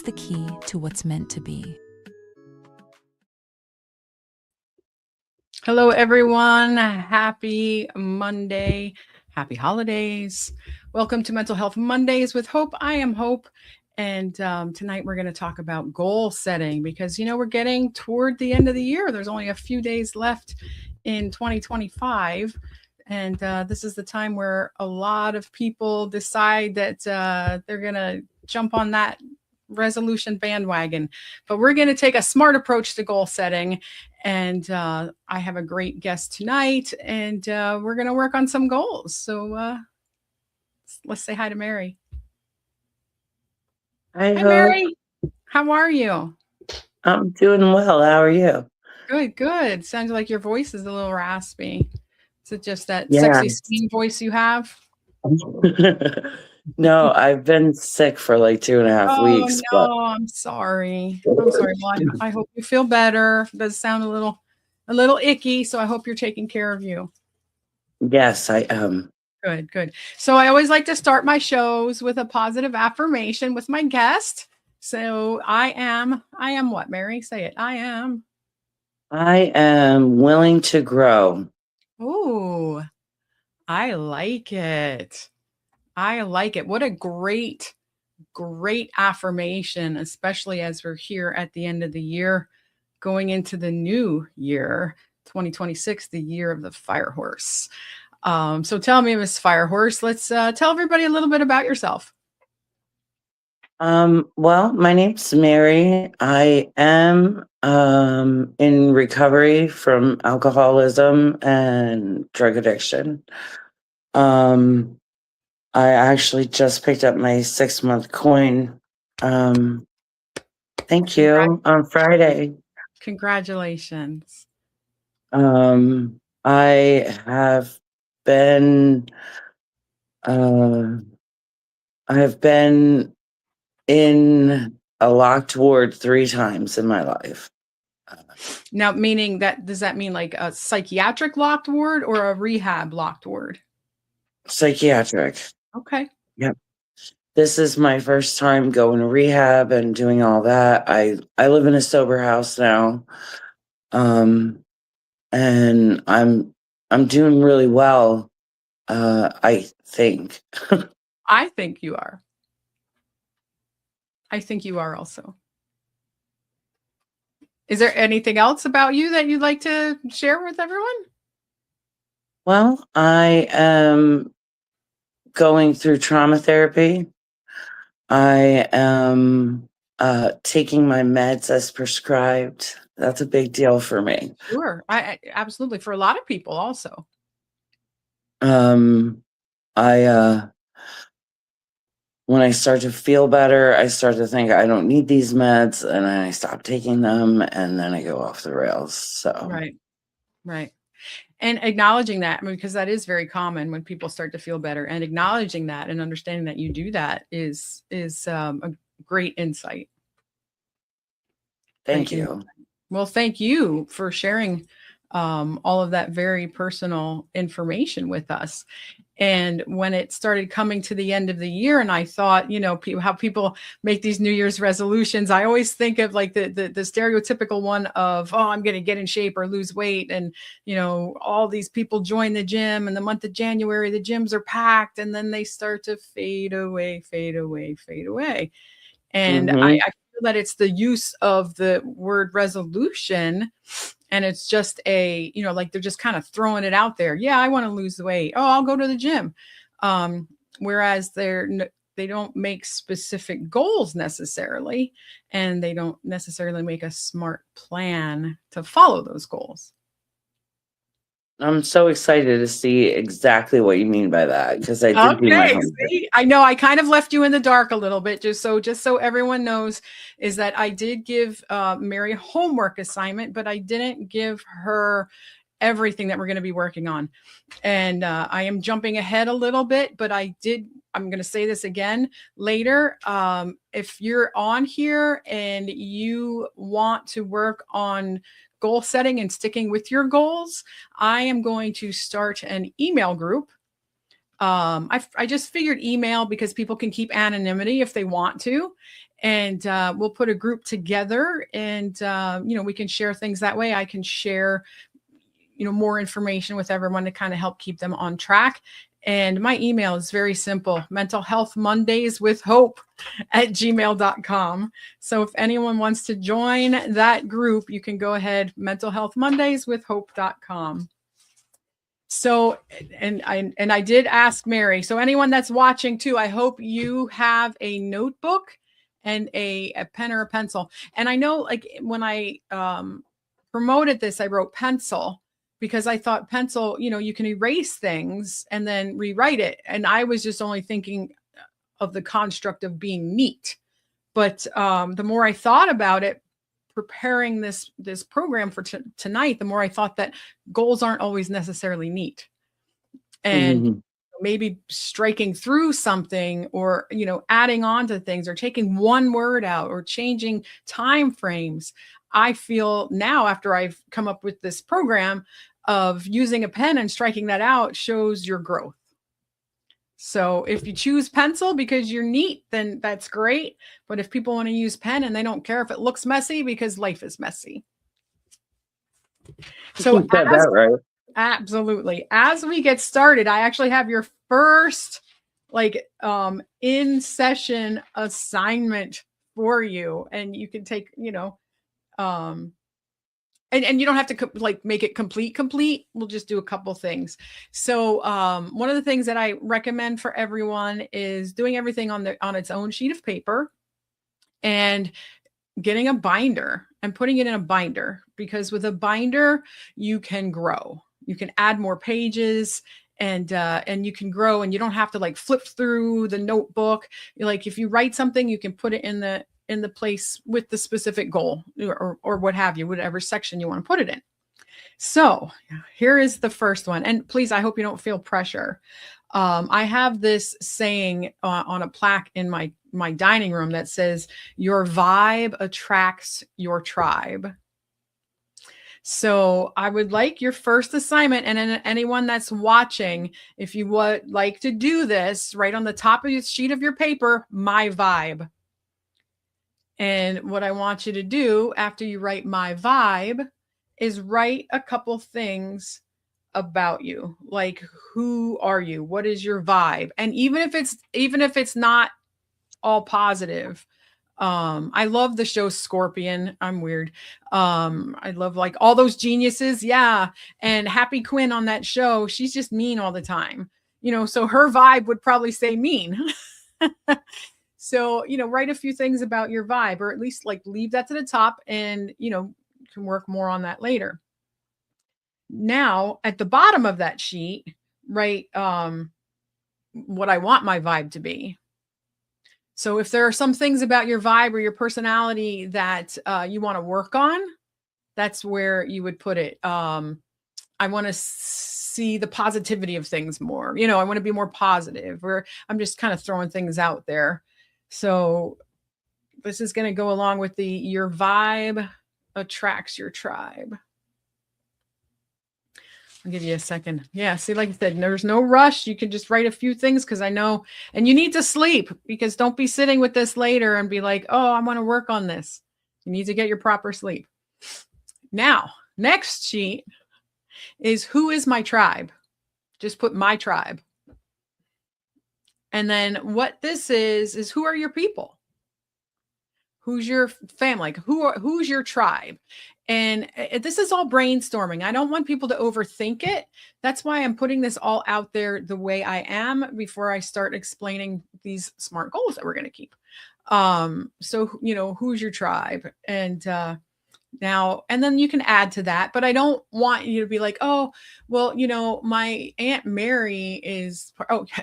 What's the key to what's meant to be? Hello, everyone. Happy Monday. Happy holidays. Welcome to Mental Health Mondays with Hope. I am Hope. And tonight we're going to talk about goal setting because, we're getting toward the end of the year. There's only a few days left in 2025. And this is the time where a lot of people decide that they're going to jump on that resolution bandwagon. But we're going to take a smart approach to goal setting. And I have a great guest tonight, and we're going to work on some goals. So let's say hi to Mary. Hi, Mary. How are you? I'm doing well. How are you? Good, good. Sounds like your voice is a little raspy. Is it just that sexy singing voice you have? No, I've been sick for like 2.5 weeks. Oh, no, I'm sorry. I'm sorry. Well, I hope you feel better. It does sound a little icky, so I hope you're taking care of you. Yes, I am. Good, good. So I always like to start my shows with a positive affirmation with my guest. So I am what, Mary? Say it. I am willing to grow. Ooh, I like it. I like it. What a great affirmation, especially as we're here at the end of the year, going into the new year, 2026, the year of the fire horse. So tell me, Miss Firehorse, let's tell everybody a little bit about yourself. Well, my name's Mary. I am in recovery from alcoholism and drug addiction. I actually just picked up my 6-month coin. Thank you. On Friday. Congratulations. I have been in a locked ward 3 times in my life. Now, does that mean like a psychiatric locked ward or a rehab locked ward? Psychiatric. Okay. Yep. This is my first time going to rehab and doing all that. I live in a sober house now. And I'm doing really well. I think. I think you are. I think you are also. Is there anything else about you that you'd like to share with everyone? Well, I am going through trauma therapy. I am taking my meds as prescribed. That's a big deal for me. Sure. I absolutely, for a lot of people also. When I start to feel better, I start to think I don't need these meds, and then I stop taking them, and then I go off the rails. So right. And acknowledging that, because that is very common when people start to feel better, and acknowledging that and understanding that you do that is a great insight. Thank you. Well, thank you for sharing all of that very personal information with us. And when it started coming to the end of the year, and I thought, how people make these New Year's resolutions, I always think of like the stereotypical one of, oh, I'm going to get in shape or lose weight. And, all these people join the gym in the month of January, the gyms are packed, and then they start to fade away. And I feel that it's the use of the word resolution. And it's just like they're just kind of throwing it out there. Yeah, I want to lose the weight. Oh, I'll go to the gym. Whereas they don't make specific goals necessarily, and they don't necessarily make a smart plan to follow those goals. I'm so excited to see exactly what you mean by that, because I did do my homework. I know I kind of left you in the dark a little bit, just so everyone knows, is that I did give Mary a homework assignment, but I didn't give her everything that we're going to be working on. And I am jumping ahead a little bit, but I'm going to say this again later. If you're on here and you want to work on goal setting and sticking with your goals, I am going to start an email group. I just figured email, because people can keep anonymity if they want to. And we'll put a group together, and we can share things that way. I can share more information with everyone to kind of help keep them on track. And my email is very simple: mentalhealthmondayswithhope@gmail.com. So if anyone wants to join that group, you can go ahead, mentalhealthmondayswithhope.com. So, and I did ask Mary. So anyone that's watching too, I hope you have a notebook and a pen or a pencil. And I know, like, when I promoted this, I wrote pencil because I thought pencil, you can erase things and then rewrite it. And I was just only thinking of the construct of being neat. But the more I thought about it, preparing this program for tonight, the more I thought that goals aren't always necessarily neat. And maybe striking through something, or adding on to things, or taking one word out, or changing time frames. I feel now, after I've come up with this program, of using a pen and striking that out shows your growth. So if you choose pencil because you're neat, then that's great. But if people want to use pen and they don't care if it looks messy, because life is messy. So right. Absolutely. As we get started, I actually have your first in session assignment for you, and you can take, and you don't have to make it complete. We'll just do a couple things. So one of the things that I recommend for everyone is doing everything on its own sheet of paper, and getting a binder and putting it in a binder, because with a binder, you can grow. You can add more pages, and you can grow, and you don't have to flip through the notebook. If you write something, you can put it in the place with the specific goal, or what have you, whatever section you want to put it in. So here is the first one. And please, I hope you don't feel pressure. I have this saying on a plaque in my dining room that says, "Your vibe attracts your tribe." So I would like your first assignment, and anyone that's watching, if you would like to do this, write on the top of your sheet of your paper, "My vibe." And what I want you to do after you write "my vibe" is write a couple things about you. Like, who are you? What is your vibe? And even if it's not all positive, I love the show Scorpion. I'm weird. I love all those geniuses. Yeah. And Happy Quinn on that show, she's just mean all the time. So her vibe would probably say mean. So, write a few things about your vibe, or at least leave that to the top, and, you can work more on that later. Now, at the bottom of that sheet, write what I want my vibe to be. So if there are some things about your vibe or your personality that you want to work on, that's where you would put it. I want to see the positivity of things more. I want to be more positive, or I'm just kind of throwing things out there. So this is going to go along with your vibe attracts your tribe. I'll give you a second. Yeah, see, like I said, there's no rush. You can just write a few things, because I know, and you need to sleep, because don't be sitting with this later and be like, "Oh, I want to work on this." You need to get your proper sleep. Now, next sheet is, who is my tribe? Just put "my tribe." And then what this is who are your people? Who's your family? Who's your tribe? And this is all brainstorming. I don't want people to overthink it. That's why I'm putting this all out there the way I am before I start explaining these SMART goals that we're going to keep. So, who's your tribe? And now, and then you can add to that, but I don't want you to be like, "Oh, well, my Aunt Mary is,"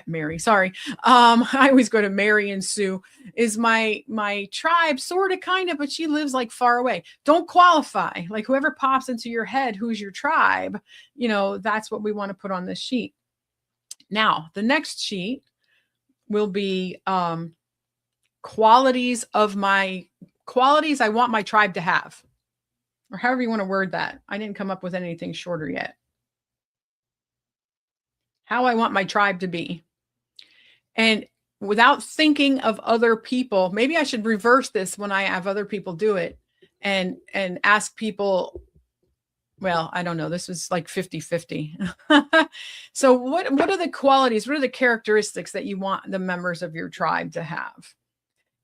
Mary, sorry. I always go to Mary and Sue, "is my tribe, sort of, kind of, but she lives far away." Don't qualify. Whoever pops into your head, who's your tribe, that's what we want to put on this sheet. Now, the next sheet will be qualities I want my tribe to have. Or however you want to word that. I didn't come up with anything shorter yet. How I want my tribe to be. And without thinking of other people. Maybe I should reverse this when I have other people do it and ask people, well, I don't know. This was like 50-50. So what are the qualities? What are the characteristics that you want the members of your tribe to have?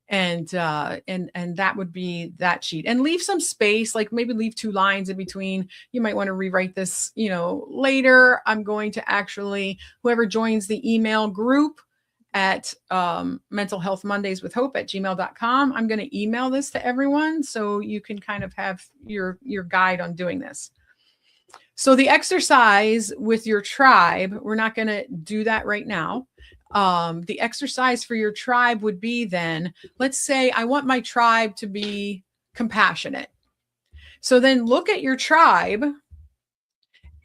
And that would be that sheet. And leave some space, like maybe leave 2 lines in between. You might want to rewrite this, later. I'm going to actually, whoever joins the email group at Mental Health Mondays with Hope at gmail.com, I'm going to email this to everyone so you can kind of have your guide on doing this. So the exercise with your tribe, we're not going to do that right now. The exercise for your tribe would be then, let's say I want my tribe to be compassionate. So then look at your tribe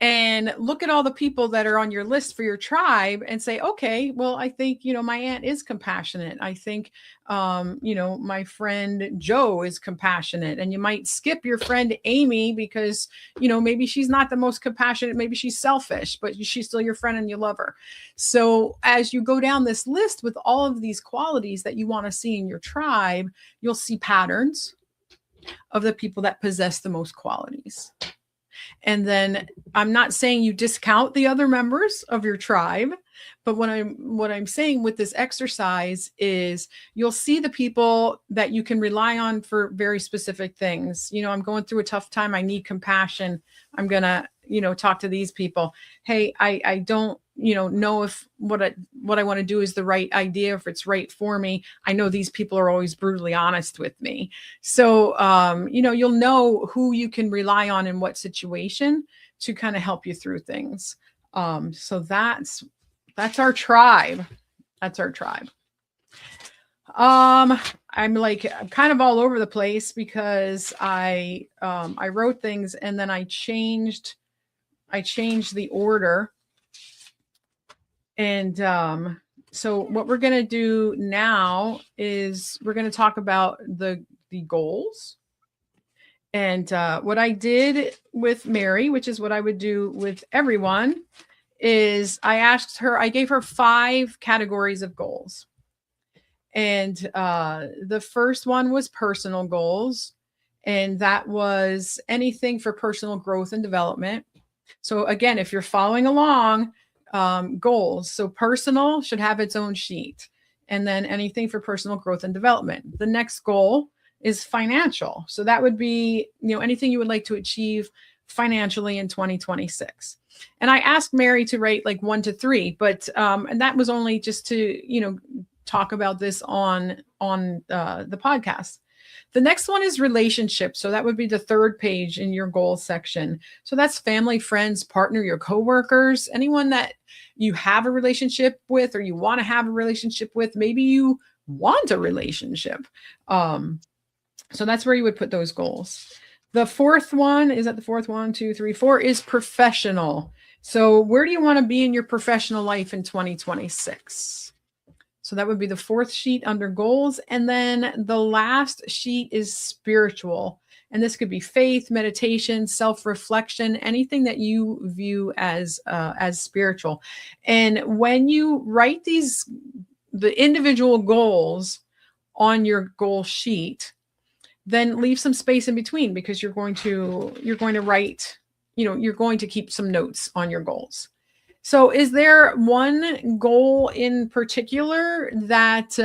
and look at all the people that are on your list for your tribe and say, okay, well, I think, my aunt is compassionate. I think, my friend Joe is compassionate. And you might skip your friend Amy because, maybe she's not the most compassionate. Maybe she's selfish, but she's still your friend and you love her. So as you go down this list with all of these qualities that you want to see in your tribe, you'll see patterns of the people that possess the most qualities. And then I'm not saying you discount the other members of your tribe, but what I'm saying with this exercise is you'll see the people that you can rely on for very specific things. I'm going through a tough time. I need compassion. I'm going to, talk to these people. Hey, I don't, know if what I want to do is the right idea, if it's right for me. I know these people are always brutally honest with me. So, you'll know who you can rely on in what situation to kind of help you through things. So that's our tribe. That's our tribe. I'm kind of all over the place because I wrote things and then I changed the order. And so what we're going to do now is we're going to talk about the goals. And what I did with Mary, which is what I would do with everyone, is I gave her 5 categories of goals. And the first one was personal goals. And that was anything for personal growth and development. So again, if you're following along, goals. So personal should have its own sheet. And then anything for personal growth and development. The next goal is financial. So that would be, anything you would like to achieve financially in 2026. And I asked Mary to rate like 1 to 3, but and that was only just to, talk about this on the podcast. The next one is relationships. So that would be the 3rd page in your goals section. So that's family, friends, partner, your coworkers, anyone that you have a relationship with or you want to have a relationship with. Maybe you want a relationship. So that's where you would put those goals. The 4th one, is that the 4th? 1, 2, 3, 4 is professional. So where do you want to be in your professional life in 2026? So that would be the 4th sheet under goals. And then the last sheet is spiritual. And this could be faith, meditation, self-reflection, anything that you view as spiritual. And when you write the individual goals on your goal sheet, then leave some space in between because you're going to write, you're going to keep some notes on your goals. So is there one goal in particular that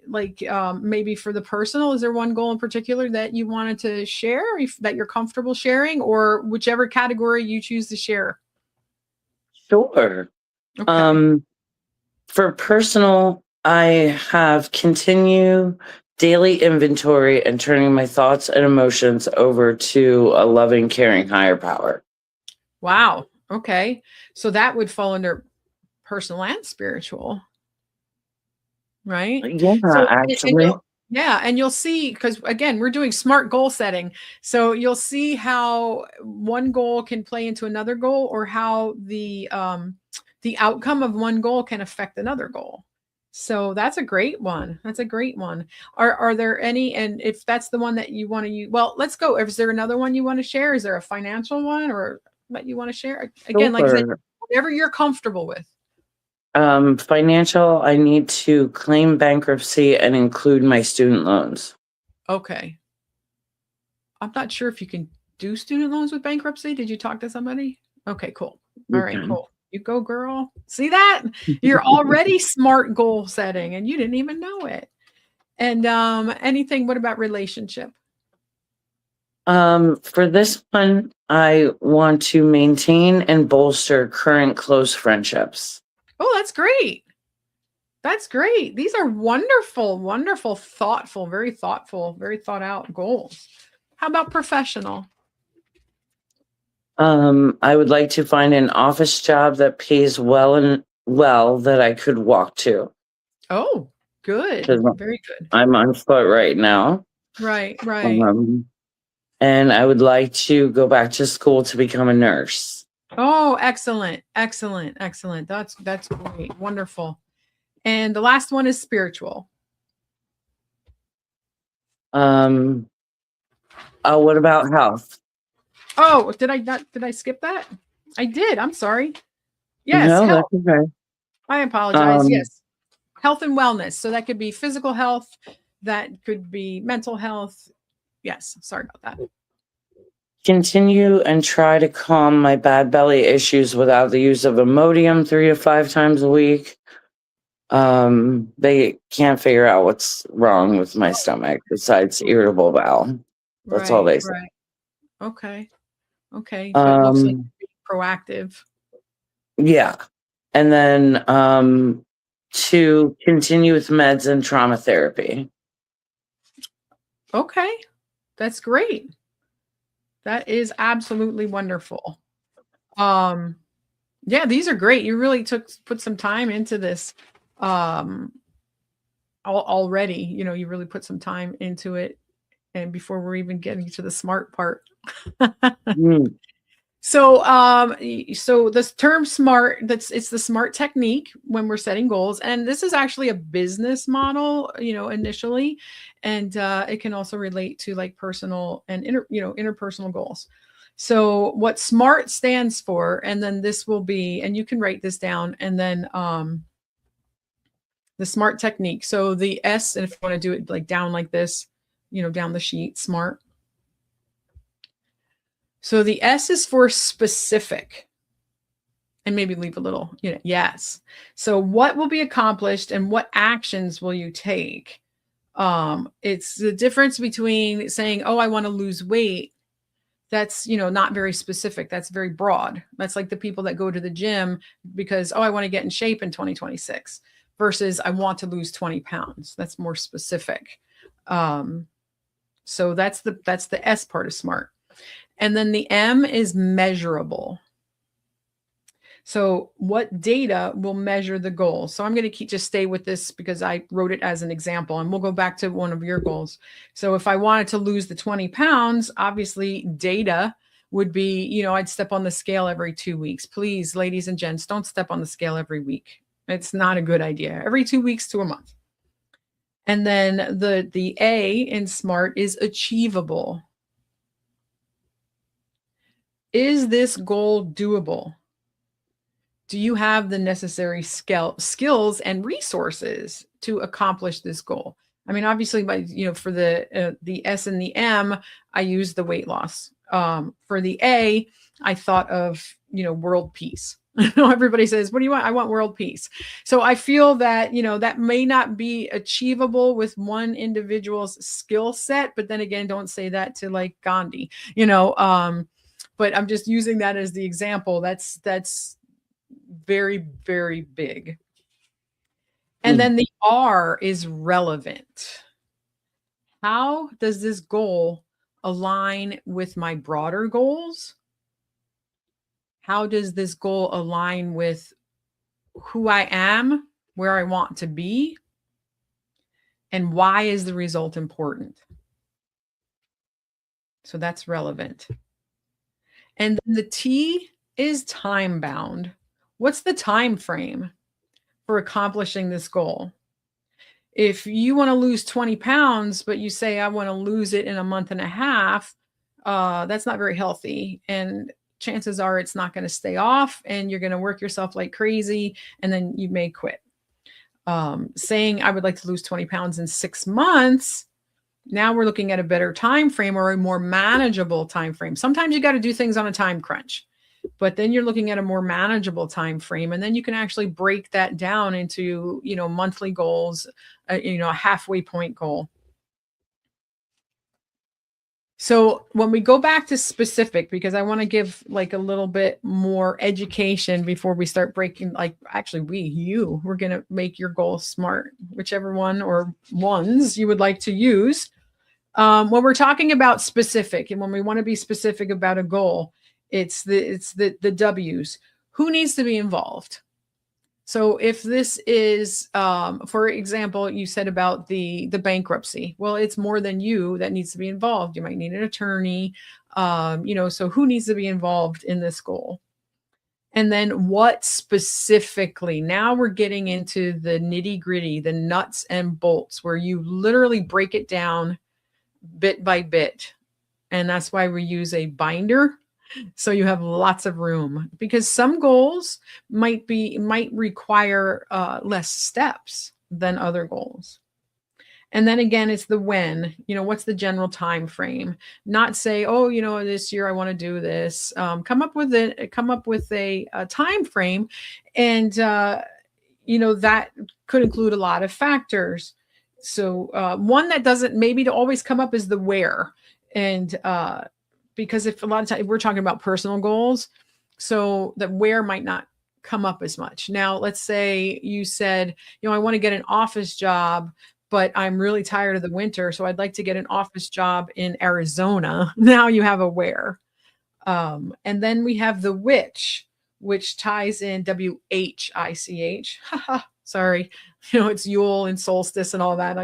maybe for the personal, is there one goal in particular that you wanted to share, that you're comfortable sharing, or whichever category you choose to share? Sure. Okay. For personal, I have continue daily inventory and turning my thoughts and emotions over to a loving, caring higher power. Wow. Okay. So that would fall under personal and spiritual, right? Yeah, So, actually. and you'll see, because again, we're doing smart goal setting. So you'll see how one goal can play into another goal, or how the outcome of one goal can affect another goal. So that's a great one. That's a great one. Are there any, and if that's the one that you want to use, well, let's go. Is there another one you want to share? Is there a financial one or that you want to share? Again, like I said, Sure. whatever you're comfortable with. Financial, I need to claim bankruptcy and include my student loans. Okay. I'm not sure if you can do student loans with bankruptcy. Did you talk to somebody? Okay, cool. All right, Okay. cool. You go, girl. See that? You're already smart goal setting and you didn't even know it. And anything, what about relationship? For this one, I want to maintain and bolster current close friendships. Oh, that's great. That's great. These are wonderful, wonderful, thoughtful, very thought out goals. How about professional? I would like to find an office job that pays well that I could walk to. Oh, good. 'Cause Very good. I'm on foot right now. Right, right. And I would like to go back to school to become a nurse. Oh, excellent. Excellent. Excellent. That's great. Wonderful. And the last one is spiritual. What about health? Oh, did I skip that? I did. I'm sorry. Yes, No, health. that's okay. I apologize. Yes. Health and wellness. So that could be physical health, that could be mental health. Yes, sorry about that. Continue and try to calm my bad belly issues without the use of Imodium 3 to 5 times a week. They can't figure out what's wrong with my stomach besides irritable bowel. That's all they say. Right. Okay. Okay. So it looks like proactive. Yeah. And then to continue with meds and trauma therapy. Okay. That's great. That is absolutely wonderful. Yeah, these are great. You really put some time into this already. You know, you really put some time into it, and before we're even getting to the smart part. So this term smart, it's the SMART technique when we're setting goals. And this is actually a business model, you know, initially. And it can also relate to like personal and interpersonal goals. So what SMART stands for, and then this will be, and you can write this down, and then the SMART technique. So the S, and if you want to do it like down like this, you know, down the sheet, SMART. So the S is for specific, and maybe leave a little, you know, yes. So what will be accomplished and what actions will you take? It's the difference between saying, oh, I want to lose weight. That's, you know, not very specific. That's very broad. That's like the people that go to the gym because, oh, I want to get in shape in 2026 versus I want to lose 20 pounds. That's more specific. So that's the S part of SMART. And then the M is measurable. So what data will measure the goal? So I'm going to just stay with this because I wrote it as an example, and we'll go back to one of your goals. So if I wanted to lose the 20 pounds, obviously data would be, you know, I'd step on the scale every 2 weeks. Please, ladies and gents, don't step on the scale every week. It's not a good idea. Every 2 weeks to a month. And then the A in SMART is achievable. Is this goal doable? Do you have the necessary skills and resources to accomplish this goal? I mean, obviously, by, you know, for the S and the M, I use the weight loss. For the A, I thought of, you know, world peace. Everybody says, what do you want? I want world peace. So I feel that, you know, that may not be achievable with one individual's skill set, but then again, don't say that to like Gandhi, you know, but I'm just using that as the example. That's very, very big. And then the R is relevant. How does this goal align with my broader goals? How does this goal align with who I am, where I want to be? And why is the result important? So that's relevant. And then the T is time bound. What's the time frame for accomplishing this goal? If you want to lose 20 pounds, but you say, I want to lose it in a month and a half, that's not very healthy. And chances are it's not going to stay off and you're going to work yourself like crazy and then you may quit. Saying I would like to lose 20 pounds in 6 months, now we're looking at a better time frame or a more manageable time frame. Sometimes you got to do things on a time crunch, but then you're looking at a more manageable time frame, and then you can actually break that down into, you know, monthly goals, you know, a halfway point goal. So when we go back to specific, because I want to give like a little bit more education before we start breaking, like actually we're going to make your goals SMART, whichever one or ones you would like to use. When we're talking about specific and when we want to be specific about a goal, it's the W's. Who needs to be involved? So if this is, for example, you said about the bankruptcy, well, it's more than you that needs to be involved. You might need an attorney, you know, so who needs to be involved in this goal? And then what specifically? Now we're getting into the nitty gritty, the nuts and bolts, where you literally break it down bit by bit. And that's why we use a binder. So you have lots of room, because some goals might require less steps than other goals. And then again, it's the when, you know, what's the general time frame? Not say, oh, you know, this year I want to do this. Come up with a time frame, and you know, that could include a lot of factors. So one that doesn't maybe to always come up is the where, and because if a lot of times we're talking about personal goals, so that where might not come up as much. Now, let's say you said, you know, I want to get an office job, but I'm really tired of the winter, so I'd like to get an office job in Arizona. Now you have a where. And then we have the which ties in WHICH. Sorry, you know, it's Yule and solstice and all that.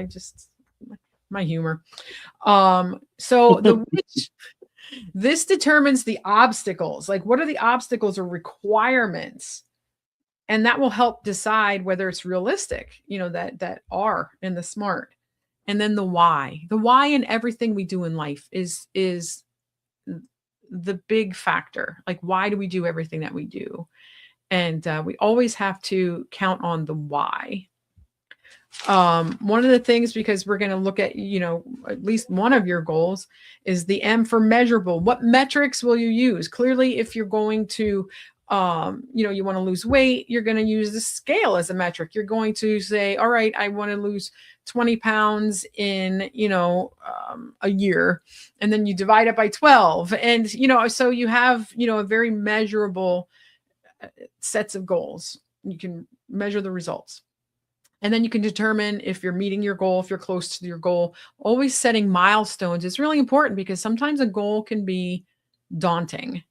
My humor. So the which, this determines the obstacles. Like, what are the obstacles or requirements? And that will help decide whether it's realistic, you know, that are in the SMART. And then the why. The why in everything we do in life is the big factor. Like, why do we do everything that we do? And we always have to count on the why. One of the things, because we're going to look at, you know, at least one of your goals is the M for measurable. What metrics will you use? Clearly, if you're going to, you know, you want to lose weight, you're going to use the scale as a metric. You're going to say, all right, I want to lose 20 pounds in, you know, a year. And then you divide it by 12. And, you know, so you have, you know, a very measurable sets of goals. You can measure the results. And then you can determine if you're meeting your goal, if you're close to your goal. Always setting milestones is really important, because sometimes a goal can be daunting.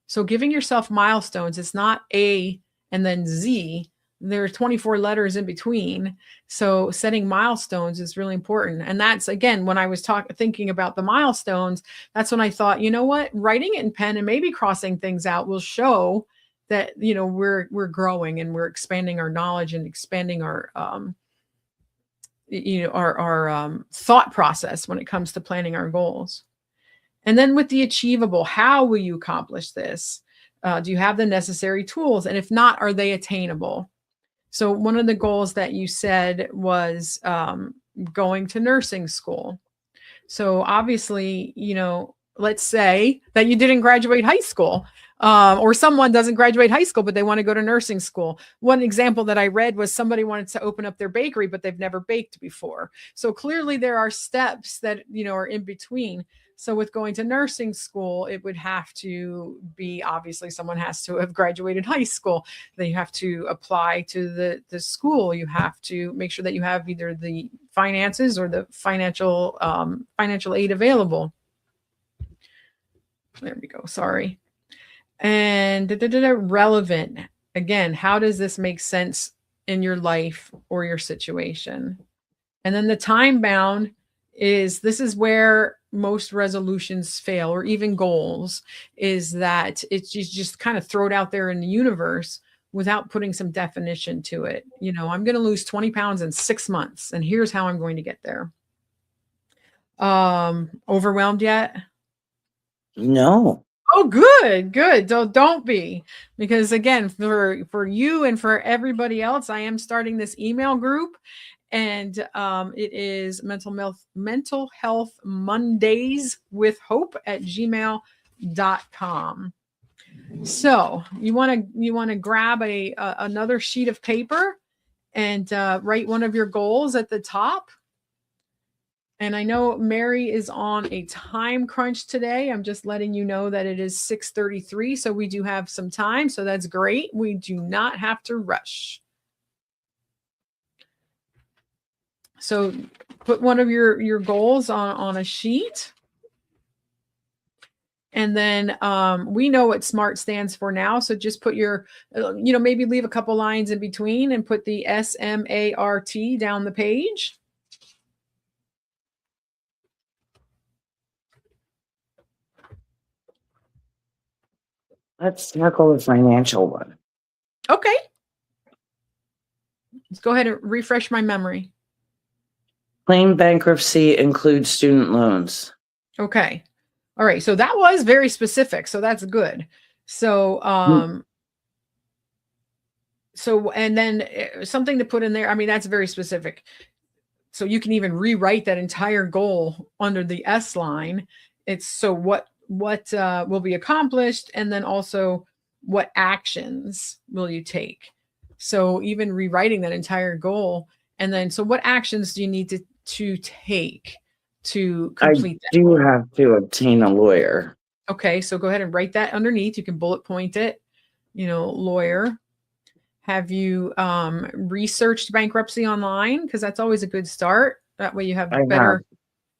So giving yourself milestones, it's not A and then Z. There are 24 letters in between. So setting milestones is really important. And that's, again, when I was thinking about the milestones, that's when I thought, you know what, writing it in pen and maybe crossing things out will show that, you know, we're growing and we're expanding our knowledge and expanding our, you know, our thought process when it comes to planning our goals. And then with the achievable, how will you accomplish this? Do you have the necessary tools? And if not, are they attainable? So one of the goals that you said was going to nursing school. So obviously, you know, let's say that you didn't graduate high school. Or someone doesn't graduate high school, but they want to go to nursing school. One example that I read was somebody wanted to open up their bakery, but they've never baked before. So clearly there are steps that, you know, are in between. So with going to nursing school, it would have to be, obviously someone has to have graduated high school. Then you have to apply to the school. You have to make sure that you have either the finances or the financial aid available. There we go. Sorry. And relevant. Again, how does this make sense in your life or your situation? And then the time bound is, this is where most resolutions fail, or even goals, is that it's just kind of throw it out there in the universe without putting some definition to it. You know, I'm going to lose 20 pounds in 6 months, and here's how I'm going to get there. Overwhelmed yet? No. Oh, good, good. Don't be, because again, for you and for everybody else, I am starting this email group, and it is mental health Mondays with hope at gmail.com. So you want to grab another sheet of paper and write one of your goals at the top. And I know Mary is on a time crunch today. I'm just letting you know that it is 6:33, so we do have some time. So that's great. We do not have to rush. So put one of your goals on a sheet. And then we know what SMART stands for now. So just put your, maybe leave a couple lines in between and put the SMART down the page. Let's tackle the financial one. Okay. Let's go ahead and refresh my memory. Claim bankruptcy includes student loans. Okay. All right. So that was very specific. So that's good. So, and then something to put in there. I mean, that's very specific. So you can even rewrite that entire goal under the S line. It's so what will be accomplished, and then also what actions will you take. So even rewriting that entire goal, and then so what actions do you need to take to complete that? I do have to obtain a lawyer. Okay, so go ahead and write that underneath. You can bullet point it, lawyer. Have you researched bankruptcy online? Because that's always a good start. That way you have better.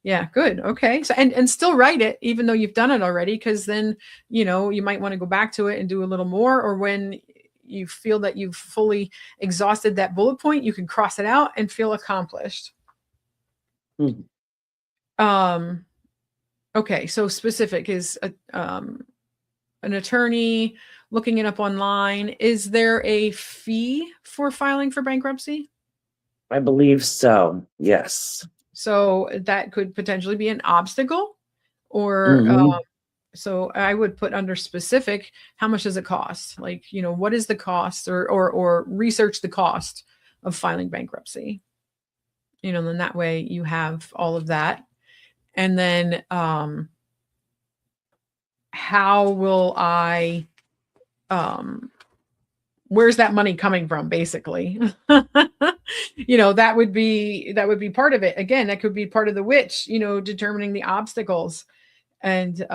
Yeah, good. Okay. So and still write it, even though you've done it already, because then, you might want to go back to it and do a little more, or when you feel that you've fully exhausted that bullet point, you can cross it out and feel accomplished. Okay. So specific is an attorney, looking it up online. Is there a fee for filing for bankruptcy? I believe so. Yes. So that could potentially be an obstacle, or so I would put under specific, how much does it cost? Like, what is the cost, or research the cost of filing bankruptcy. Then that way you have all of that. And then how will I where's that money coming from, basically? That would be part of it. Again, that could be part of the which, determining the obstacles, and is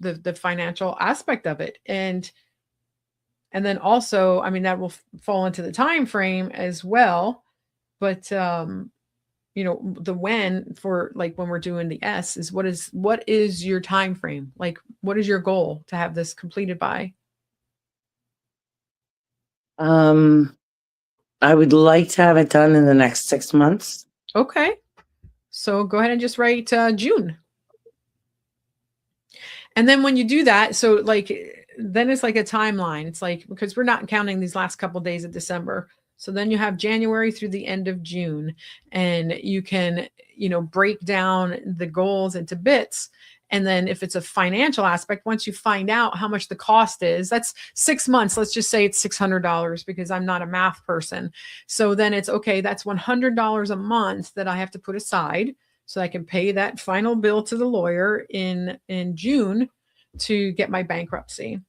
the financial aspect of it. And then also, I mean, that will fall into the time frame as well. But the when, for like when we're doing the S, is what is your time frame? Like, what is your goal to have this completed by? I would like to have it done in the next 6 months. Okay. So go ahead and just write June. And then when you do that, so then it's like a timeline. It's like, because we're not counting these last couple of days of December. So then you have January through the end of June, and you can, break down the goals into bits. And then if it's a financial aspect, once you find out how much the cost is, that's 6 months. Let's just say it's $600, because I'm not a math person. So then it's okay. That's $100 a month that I have to put aside, so I can pay that final bill to the lawyer in June to get my bankruptcy.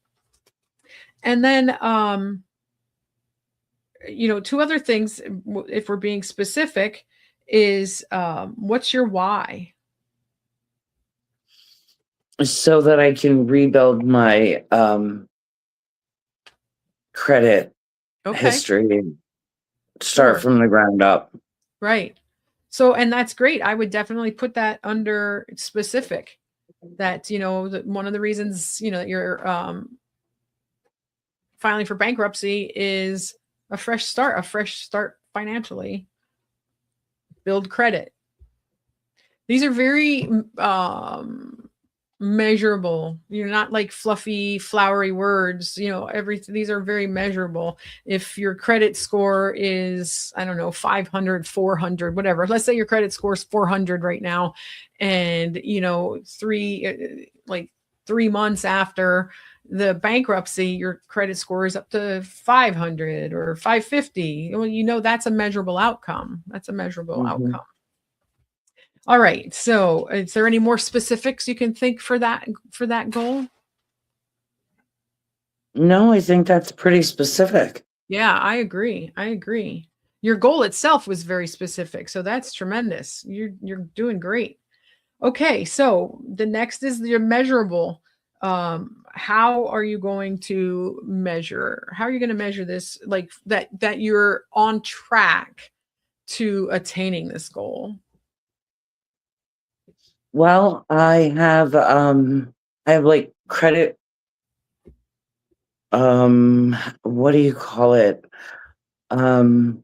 And then, two other things, if we're being specific, is what's your why? So that I can rebuild my credit history, start from the ground up. Right. So, and that's great. I would definitely put that under specific. That, one of the reasons, that you're filing for bankruptcy is a fresh start financially. Build credit. These are very Measurable. You're not like fluffy, flowery words. You know, these are very measurable. If your credit score is, I don't know, 500, 400, whatever. Let's say your credit score is 400 right now, and you know, 3 months after the bankruptcy, your credit score is up to 500 or 550. Well, you know, that's a measurable outcome. That's a measurable outcome. All right. So is there any more specifics you can think for that goal? No, I think that's pretty specific. Yeah, I agree. Your goal itself was very specific. So that's tremendous. You're doing great. Okay, so the next is your measurable. How are you going to measure? How are you going to measure this, like that you're on track to attaining this goal? Well, I have like credit, what do you call it? I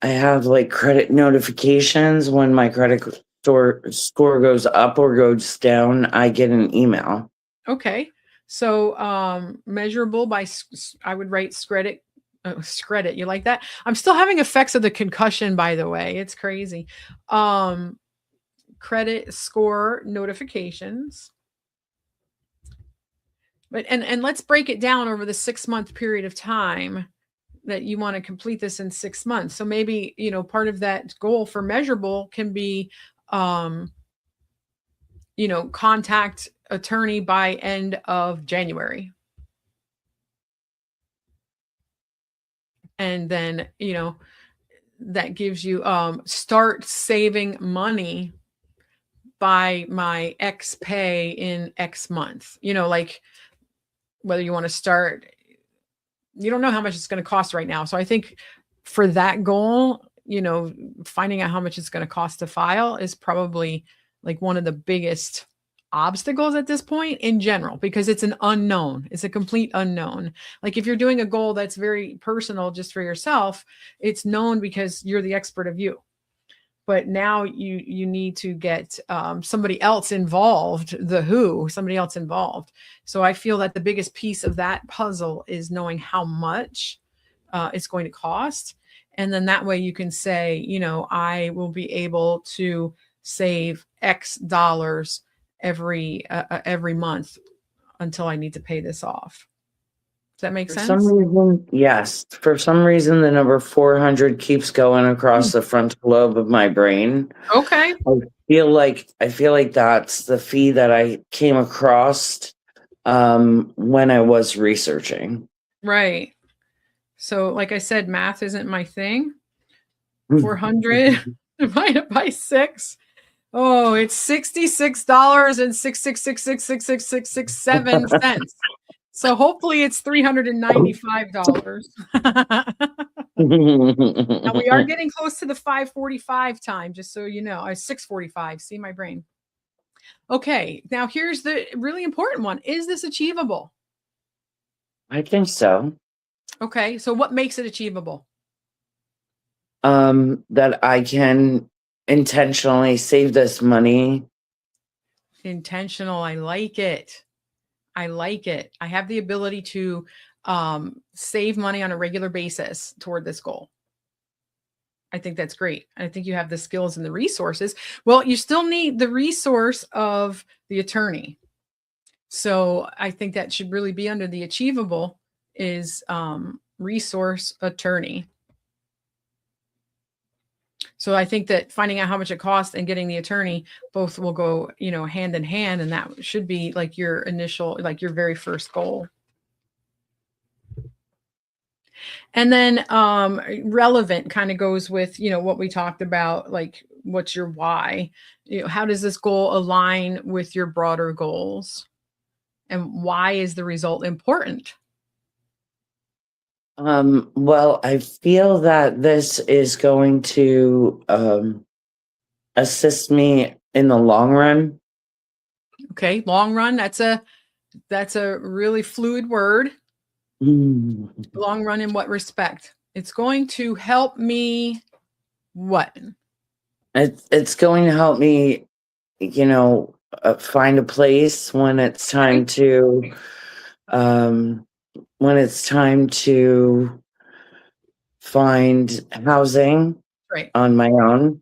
have like credit notifications. When my credit score goes up or goes down, I get an email. Okay. So measurable by I would write Scredit. Scredit. You like that? I'm still having effects of the concussion, by the way. It's crazy. Credit score notifications. But and let's break it down over the 6-month period of time that you want to complete this in 6 months. So maybe, you know, part of that goal for measurable can be you know, contact attorney by end of January. And then, you know, that gives you start saving money by my X pay in X month. You know, like whether you want to start, you don't know how much it's going to cost right now. So I think for that goal, you know, finding out how much it's going to cost to file is probably like one of the biggest obstacles at this point in general, because it's an unknown. It's a complete unknown. Like if you're doing a goal that's very personal just for yourself, it's known because you're the expert of you. But now you need to get somebody else involved, somebody else involved. So I feel that the biggest piece of that puzzle is knowing how much it's going to cost. And then that way you can say, you know, I will be able to save X dollars every month until I need to pay this off. Does that make sense? For some reason, yes. For some reason, the number 400 keeps going across the frontal lobe of my brain. Okay. I feel like that's the fee that I came across when I was researching. Right. So, like I said, math isn't my thing. 400 divided by 6. Oh, it's $66.66666667. So hopefully it's $395. Now we are getting close to the 545 time, just so you know. 645. See my brain. Okay, now here's the really important one. Is this achievable? I think so. Okay, so what makes it achievable? That I can intentionally save this money. Intentional. I like it. I have the ability to save money on a regular basis toward this goal. I think that's great. I think you have the skills and the resources. Well, you still need the resource of the attorney. So I think that should really be under the achievable is resource attorney. So I think that finding out how much it costs and getting the attorney both will go, you know, hand in hand. And that should be like your initial, like your very first goal. And then relevant kind of goes with, you know, what we talked about, like what's your why? You know, how does this goal align with your broader goals? And why is the result important? Well, I feel that this is going to assist me in the long run. Okay, long run. That's a really fluid word. Long run in what respect? It's going to help me what? It's going to help me, you know, find a place when it's time to find housing Right. on my own,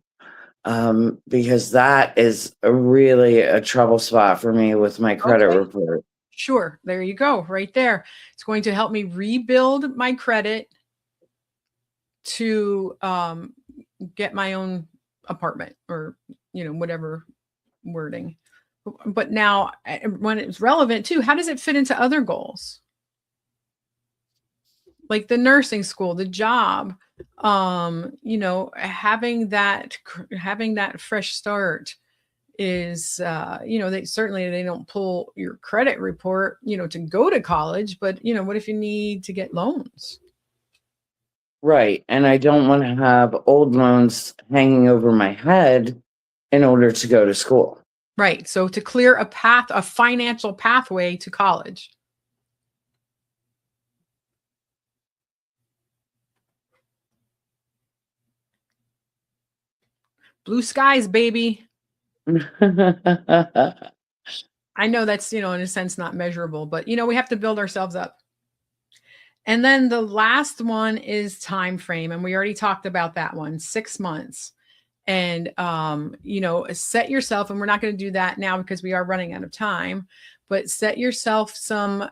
because that is really a trouble spot for me with my credit Okay. report. Sure. There you go. Right there. It's going to help me rebuild my credit to get my own apartment, or, whatever wording. But now, when it's relevant too, how does it fit into other goals? Like the nursing school, the job, having that fresh start is, they don't pull your credit report, to go to college, but what if you need to get loans? Right. And I don't want to have old loans hanging over my head in order to go to school. Right. So to clear a financial pathway to college. Blue skies, baby. I know that's, in a sense, not measurable, but we have to build ourselves up. And then the last one is time frame. And we already talked about that one, 6 months. And, set yourself, and we're not going to do that now because we are running out of time, but set yourself some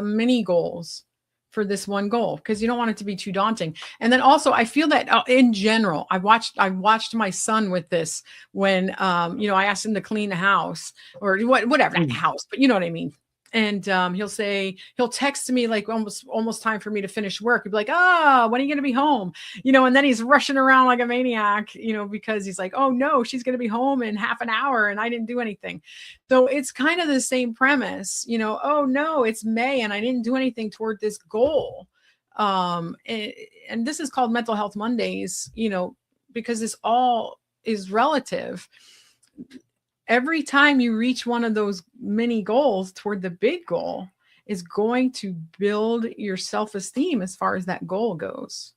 mini goals for this one goal, because you don't want it to be too daunting. And then also, I feel that in general, I watched my son with this when, I asked him to clean the house or whatever, not the house, but you know what I mean. And he'll text me like almost time for me to finish work. He'd be like, "Oh, when are you going to be home?" And then he's rushing around like a maniac, because he's like, "Oh no, she's going to be home in half an hour and I didn't do anything." So it's kind of the same premise, "Oh no, it's May and I didn't do anything toward this goal." And this is called Mental Health Mondays, because this all is relative. Every time you reach one of those mini goals toward the big goal is going to build your self-esteem as far as that goal goes.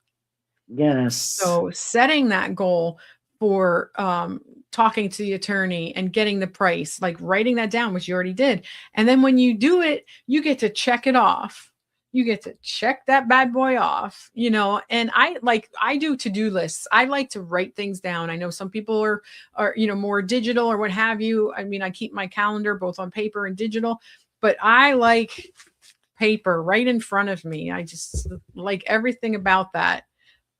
Yes. So setting that goal for talking to the attorney and getting the price, like writing that down, which you already did. And then when you do it, you get to check it off. You get to check that bad boy off, and I do to-do lists. I like to write things down. I know some people are, more digital or what have you. I mean, I keep my calendar both on paper and digital, but I like paper right in front of me. I just like everything about that.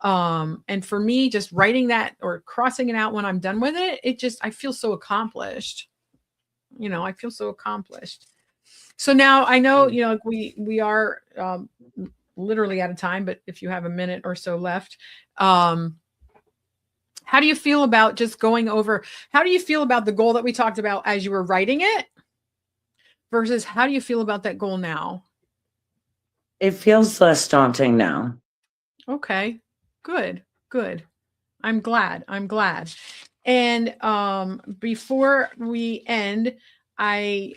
And for me, just writing that or crossing it out when I'm done with it, I feel so accomplished. I feel so accomplished. So now I know, we are literally out of time, but if you have a minute or so left, how do you feel about just going over? How do you feel about the goal that we talked about as you were writing it versus how do you feel about that goal now? It feels less daunting now. Okay, good. I'm glad. And before we end, I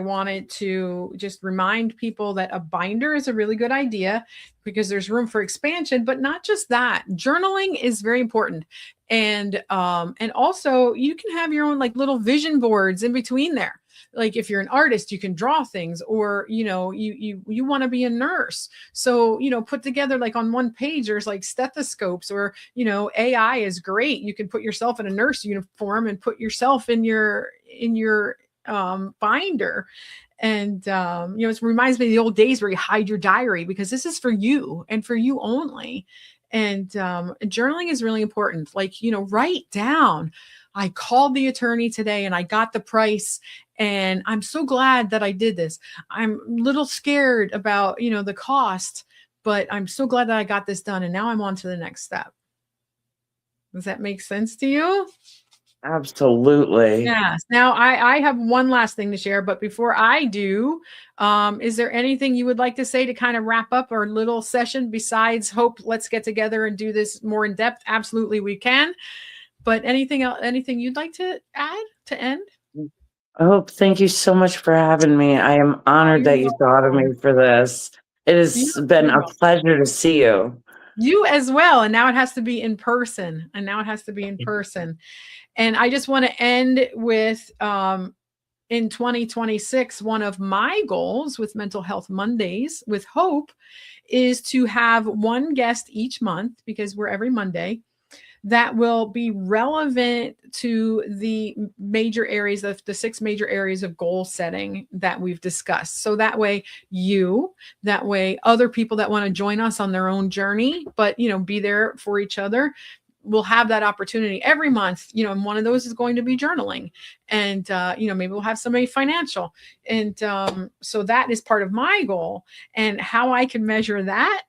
wanted to just remind people that a binder is a really good idea because there's room for expansion, but not just that. Journaling is very important. And also you can have your own like little vision boards in between there. Like if you're an artist, you can draw things, or you want to be a nurse, so put together like on one page there's like stethoscopes, or AI is great. You can put yourself in a nurse uniform and put yourself in your binder. And it reminds me of the old days where you hide your diary, because this is for you and for you only. And journaling is really important. Like, write down, I called the attorney today and I got the price, and I'm so glad that I did this. I'm a little scared about, the cost, but I'm so glad that I got this done. And now I'm on to the next step. Does that make sense to you? Absolutely. Yes. Now I have one last thing to share, but before I do, is there anything you would like to say to kind of wrap up our little session besides Hope, let's get together and do this more in depth? Absolutely, we can. But anything else, anything you'd like to add to end? Hope, thank you so much for having me. I am honored that you thought of me for this. It has been a pleasure to see you. You as well. And now it has to be in person. And I just want to end with, in 2026, one of my goals with Mental Health Mondays with Hope is to have one guest each month, because we're every Monday, that will be relevant to the major areas of the 6 major areas of goal setting that we've discussed. So that way other people that want to join us on their own journey, but be there for each other, we'll have that opportunity every month, and one of those is going to be journaling, and maybe we'll have somebody financial. And so that is part of my goal. And how I can measure that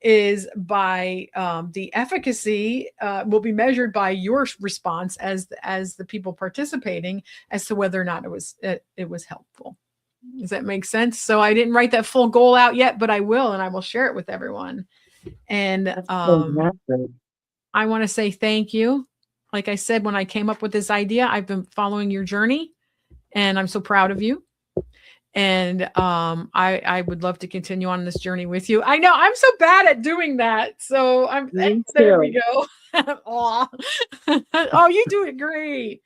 is by the efficacy will be measured by your response as the people participating, as to whether or not it was helpful. Does that make sense? So I didn't write that full goal out yet, but I will, and I will share it with everyone. And I want to say thank you. Like I said, when I came up with this idea, I've been following your journey, and I'm so proud of you. And I would love to continue on this journey with you. I know I'm so bad at doing that. So there we go. Oh, you do it great.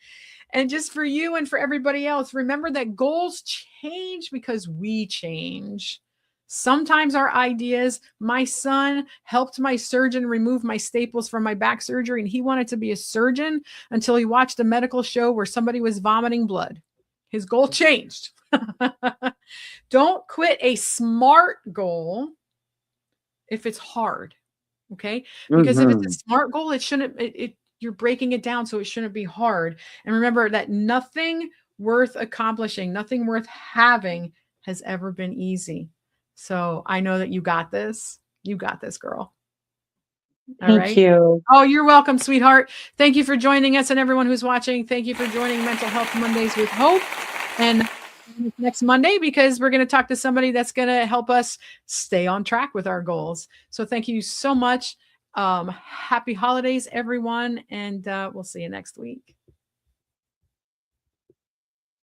And just for you and for everybody else, remember that goals change because we change. Sometimes our ideas, my son helped my surgeon remove my staples from my back surgery, and he wanted to be a surgeon until he watched a medical show where somebody was vomiting blood. His goal changed. Don't quit a smart goal if it's hard. Okay. Because if it's a smart goal, it shouldn't, you're breaking it down, so it shouldn't be hard. And remember that nothing worth accomplishing, nothing worth having has ever been easy. So I know that you got this. You got this, girl. Thank you. Oh, you're welcome, sweetheart. Thank you for joining us, and everyone who's watching. Thank you for joining Mental Health Mondays with Hope. And next Monday, because we're going to talk to somebody that's going to help us stay on track with our goals. So thank you so much. Happy holidays, everyone. And we'll see you next week.